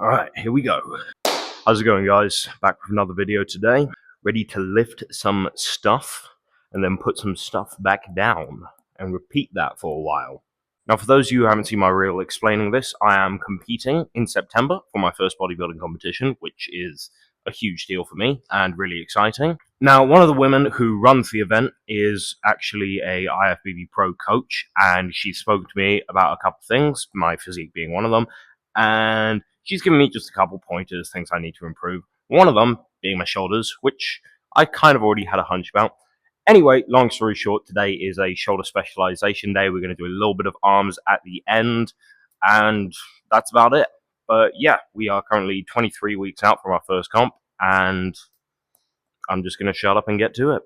Alright, here we go. How's it going, guys? Back with another video today. Ready to lift some stuff and then put some stuff back down and repeat that for a while. Now, for those of you who haven't seen my reel explaining this, I am competing in September for my first bodybuilding competition, which is a huge deal for me and really exciting. Now, one of the women who runs the event is actually a IFBB Pro coach, and she spoke to me about a couple things, my physique being one of them, and she's given me just a couple pointers, things I need to improve. One of them being my shoulders, which I kind of already had a hunch about. Anyway, long story short, today is a shoulder specialization day. We're going to do a little bit of arms at the end, and that's about it. But yeah, we are currently 23 weeks out from our first comp, and I'm just going to shut up and get to it.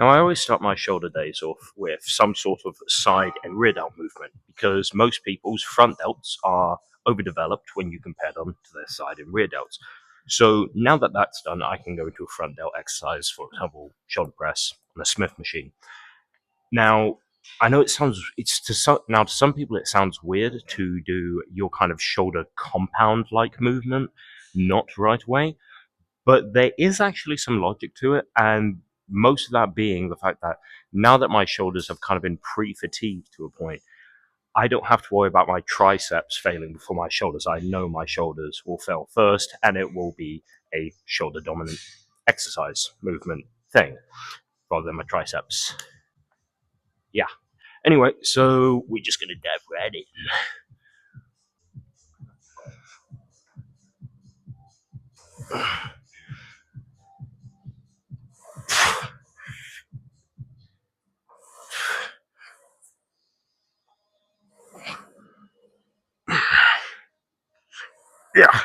Now, I always start my shoulder days off with some sort of side and rear delt movement because most people's front delts are overdeveloped when you compare them to their side and rear delts. So now that that's done, I can go into a front delt exercise, for example, shoulder press on a Smith machine. Now, I know to some people it sounds weird to do your kind of shoulder compound like movement, not right way, but there is actually some logic to it, and most of that being the fact that now that my shoulders have kind of been pre-fatigued to a point, I don't have to worry about my triceps failing before my shoulders. I know my shoulders will fail first, and it will be a shoulder dominant exercise movement thing rather than my triceps. Yeah. Anyway, so we're just gonna dive right in. Yeah.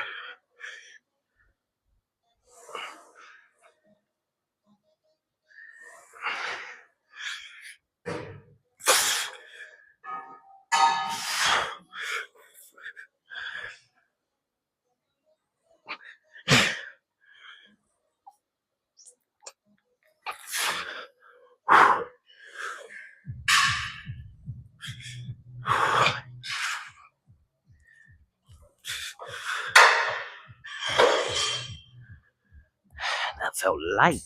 That felt light.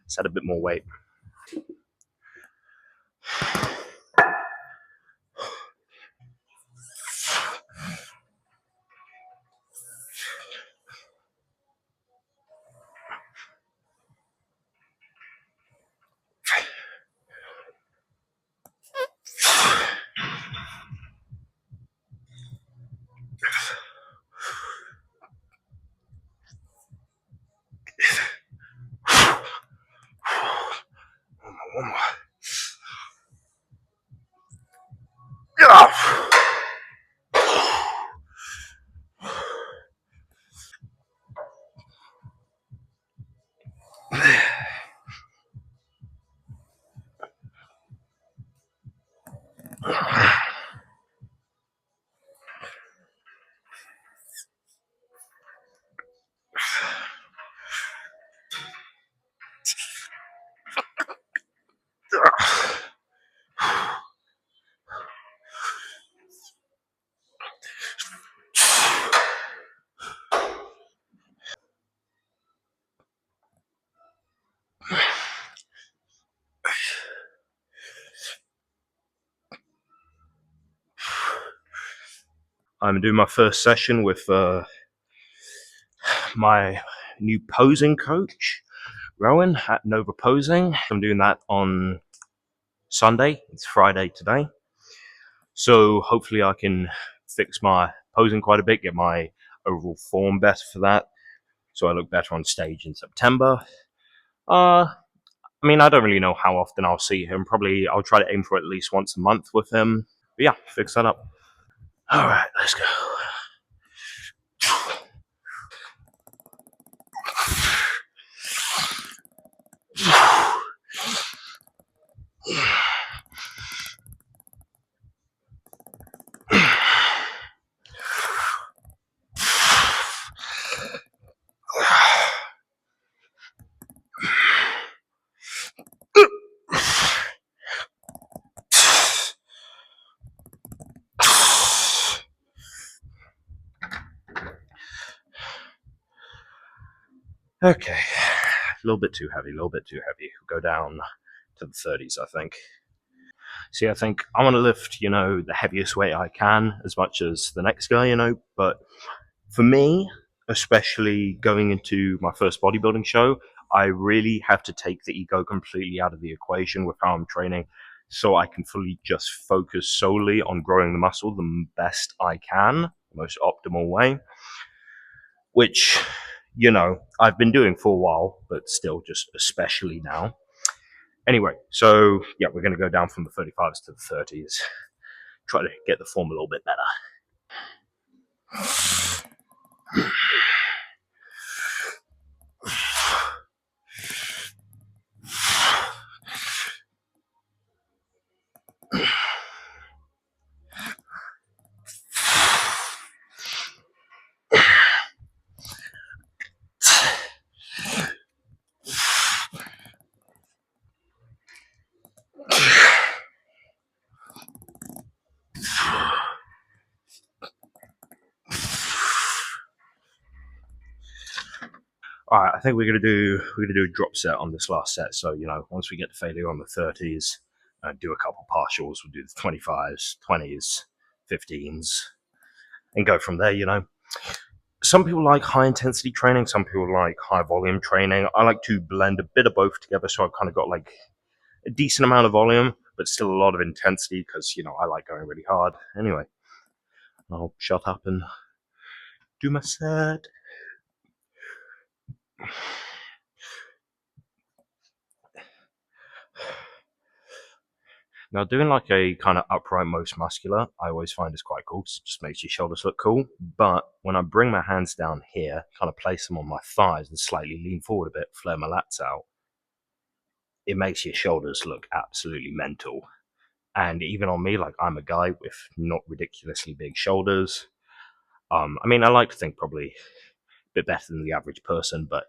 Let's add a bit more weight. One more. Yeah. I'm doing my first session with my new posing coach, Rowan, at Nova Posing. I'm doing that on Sunday. It's Friday today. So hopefully I can fix my posing quite a bit, get my overall form better for that, so I look better on stage in September. I mean, I don't really know how often I'll see him. Probably I'll try to aim for at least once a month with him. But yeah, fix that up. All right, let's go. Okay, a little bit too heavy, a little bit too heavy. We'll go down to the 30s, I think. See, I think I want to lift, the heaviest weight I can, as much as the next guy, but for me, especially going into my first bodybuilding show, I really have to take the ego completely out of the equation with how I'm training so I can fully just focus solely on growing the muscle the best I can, the most optimal way, which, I've been doing for a while, but still just especially now. Anyway, so yeah, we're going to go down from the 35s to the 30s, try to get the form a little bit better. All right, I think we're gonna do a drop set on this last set. So once we get to failure on the 30s, do a couple partials. We'll do the 25s, 20s, 15s, and go from there. Some people like high intensity training. Some people like high volume training. I like to blend a bit of both together, so I've kind of got like a decent amount of volume, but still a lot of intensity because I like going really hard. Anyway, I'll shut up and do my set. Now, doing like a kind of upright most muscular, I always find is quite cool because it just makes your shoulders look cool. But when I bring my hands down here, kind of place them on my thighs and slightly lean forward a bit, flare my lats out, it makes your shoulders look absolutely mental. And even on me, like I'm a guy with not ridiculously big shoulders. I mean, I like to think probably a bit better than the average person, but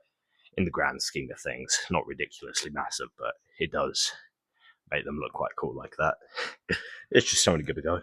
in the grand scheme of things, not ridiculously massive, but it does make them look quite cool like that. It's just something to give a go.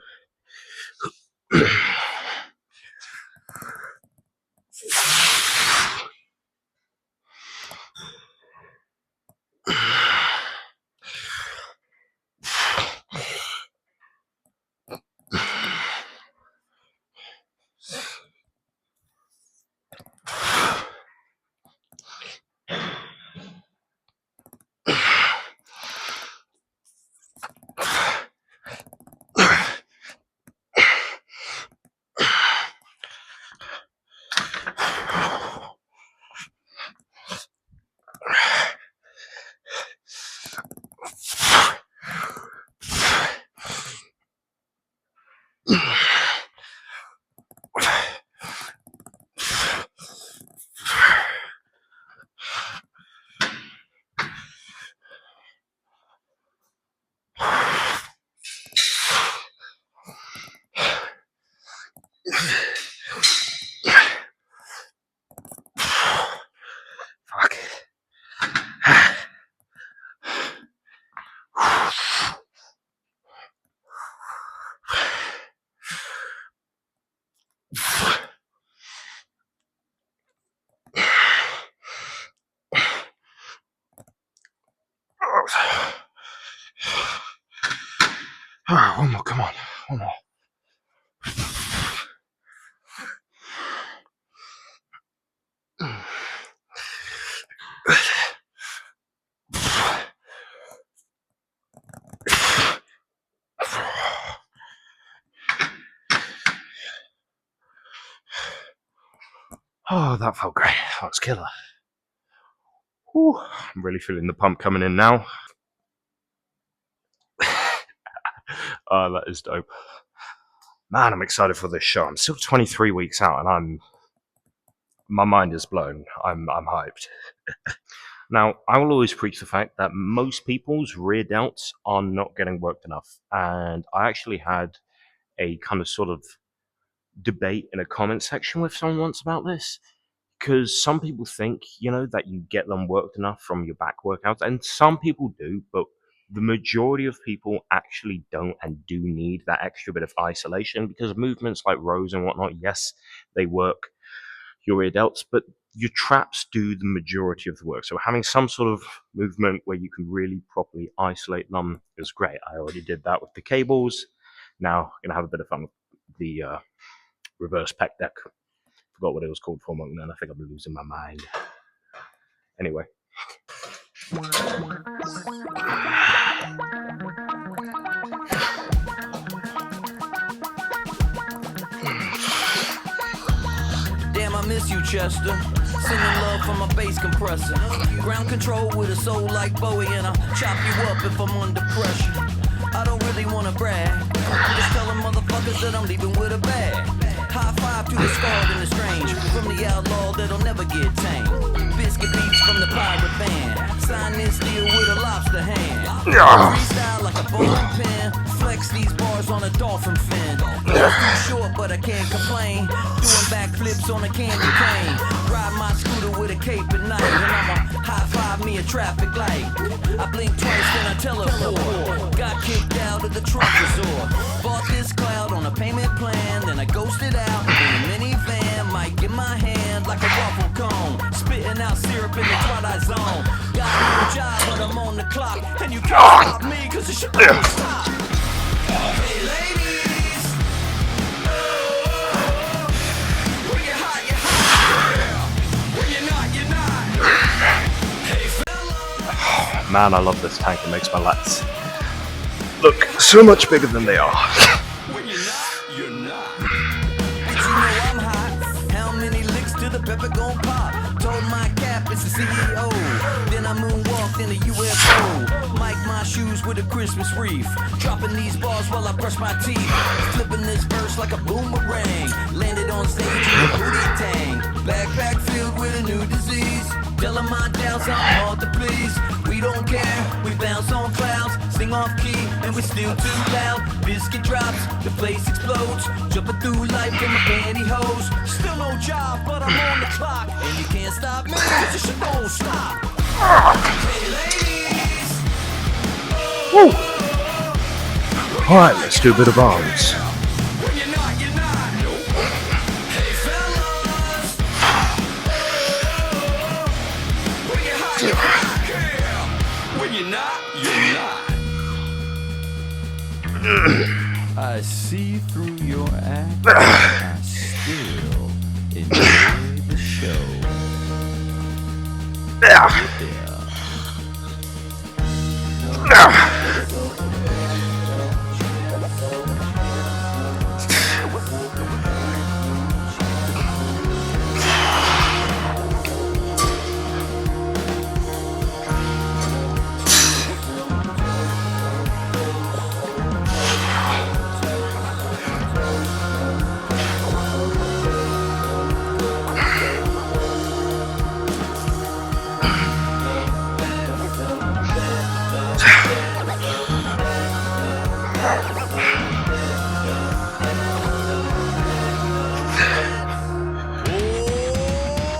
Fuck. Alright, one more, come on. One more. Oh, that felt great. That was killer. Whew. I'm really feeling the pump coming in now. Oh, that is dope. Man, I'm excited for this show. I'm still 23 weeks out and my mind is blown. I'm hyped. Now, I will always preach the fact that most people's rear delts are not getting worked enough. And I actually had a kind of sort of debate in a comment section with someone once about this. Because some people think, that you get them worked enough from your back workouts. And some people do, but the majority of people actually don't and do need that extra bit of isolation because movements like rows and whatnot, yes, they work your rear delts, but your traps do the majority of the work. So having some sort of movement where you can really properly isolate them is great. I already did that with the cables. Now I'm going to have a bit of fun with the reverse pec deck. Forgot what it was called for a moment, and I think I'm losing my mind. Anyway. Damn, I miss you, Chester. Sending love from my bass compressor. Ground control with a soul like Bowie, and I'll chop you up if I'm under pressure. I don't really wanna brag. I'm just telling motherfuckers that I'm leaving with a bag. High five to the scarred and the strange, from the outlaw that'll never get tamed. Biscuit beats from the pirate band. Sign this deal with a lobster hand. Freestyle like a bowling pin. Flex these bars on a dolphin fin. It's too short, but I can't complain. Doing backflips on a candy cane. Ride my scooter with a cape at night, and I'ma high five me a traffic light. I blink twice, then I teleport. Got kicked out of the trunk resort. Bought this cloud on a payment plan, then I ghosted out in a minivan. Mic in my hand like a waffle cone, spitting out cereal job, but I'm on the clock, and you can't stop me, cause this shit don't stop. Hey ladies, when you're hot, you're hot. When you're not, you're not. Hey fellas. Man, I love this tank. It makes my lats look so much bigger than they are. When you're not, you're not. But you know I'm hot. How many licks till the pepper gon' pop? Told my cap it's the CEO. Then I moonwalked in a UFO. Mike my shoes with a Christmas wreath. Dropping these bars while I brush my teeth. Flipping this verse like a boomerang. Landed on stage in a booty tang. Backpack filled with a new disease. Tell 'em my doubts I'm hard to please. We don't care, we bounce on clouds. Sing off key and we're still too loud. Biscuit drops, the place explodes. Jumping through life in my pantyhose. Still no job, but I'm on the clock. And you can't stop me, cause this shit don't stop. Hey ladies. Woo! Alright, let's do a bit of arms. When you're not, you're not. Hey fellas. When you're hot, you're hot. Yeah. When you're not, you're not. I see through your act. I still enjoy the show.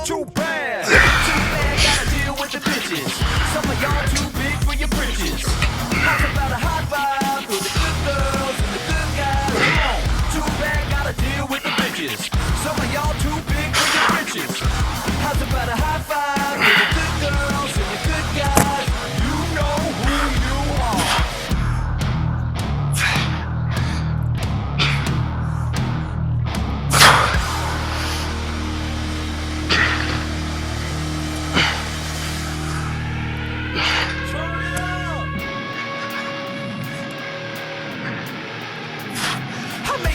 Too bad, gotta deal with the bitches. Some of y'all too big for your britches. How's about a high five for the good girls and the good guys? Come on, too bad, gotta deal with the bitches. Some of y'all too big for your britches. How's about a high five for the good girls and the good guys? You know who you are.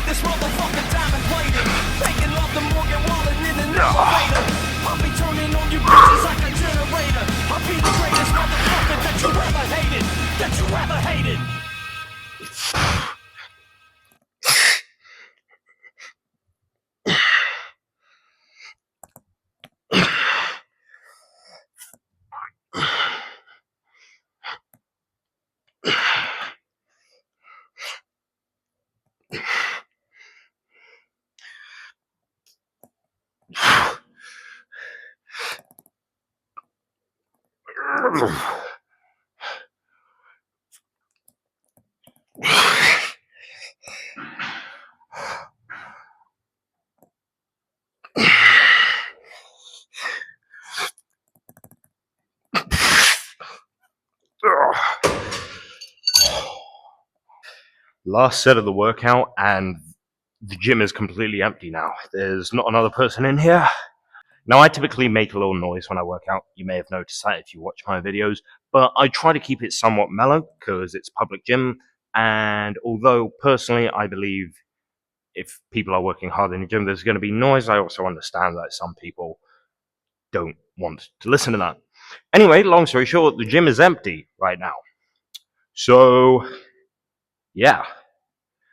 This motherfucking diamond plated, making love to Morgan Wallen in an elevator. I'll be turning on you bitches like a generator. I'll be the greatest motherfucker that you ever hated, that you ever hated. Last set of the workout, and the gym is completely empty now. There's not another person in here. Now, I typically make a little noise when I work out. You may have noticed that if you watch my videos, but I try to keep it somewhat mellow because it's a public gym. And although personally I believe if people are working hard in the gym, there's going to be noise, I also understand that some people don't want to listen to that. Anyway, long story short, the gym is empty right now. So, yeah,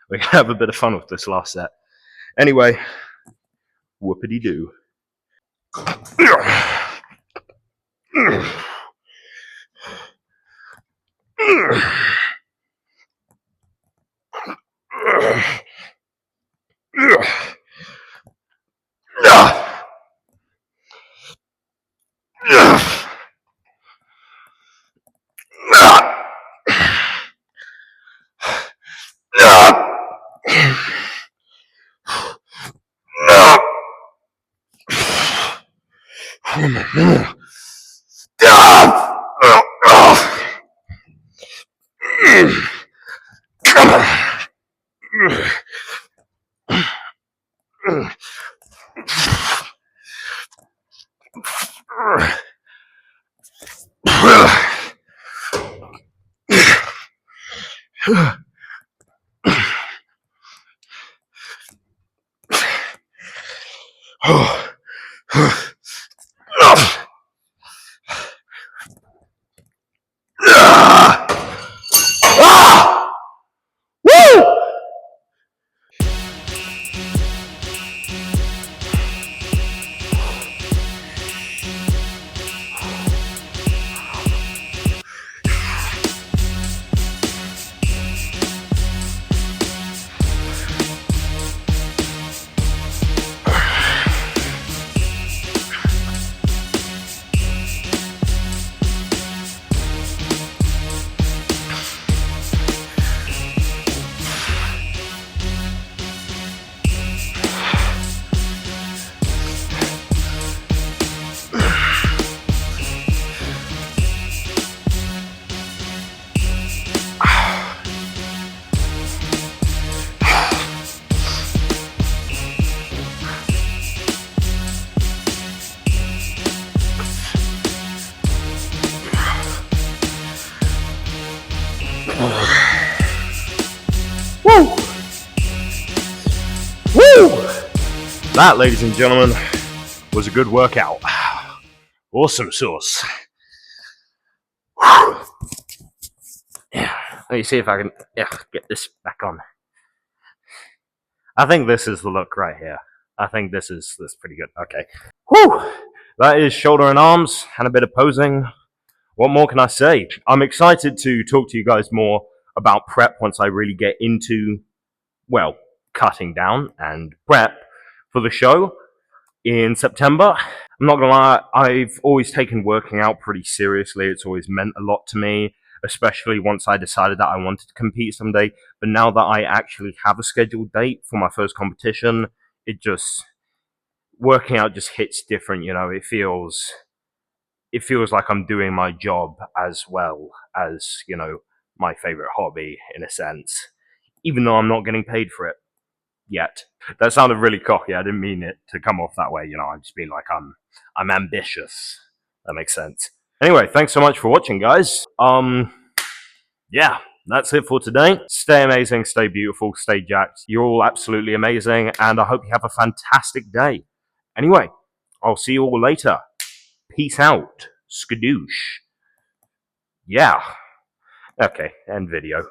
we're going to have a bit of fun with this last set. Anyway, whoopity-doo. Woo! Woo! That, ladies and gentlemen, was a good workout. Awesome sauce. Yeah. Let me see if I can get this back on. I think this is the look right here. I think this is pretty good. Okay. Whew! That is shoulder and arms and a bit of posing. What more can I say? I'm excited to talk to you guys more about prep once I really get into, well, cutting down and prep for the show in September. I'm not gonna lie, I've always taken working out pretty seriously. It's always meant a lot to me, especially once I decided that I wanted to compete someday. But now that I actually have a scheduled date for my first competition, working out just hits different, you know. It feels like I'm doing my job as well as, you know, my favorite hobby in a sense, even though I'm not getting paid for it yet. That sounded really cocky. I didn't mean it to come off that way. You know, I'm just being like, I'm ambitious. That makes sense. Anyway, thanks so much for watching, guys. Yeah, that's it for today. Stay amazing, stay beautiful, stay jacked. You're all absolutely amazing, and I hope you have a fantastic day. Anyway, I'll see you all later. Peace out. Skadoosh. Yeah. Okay, end video.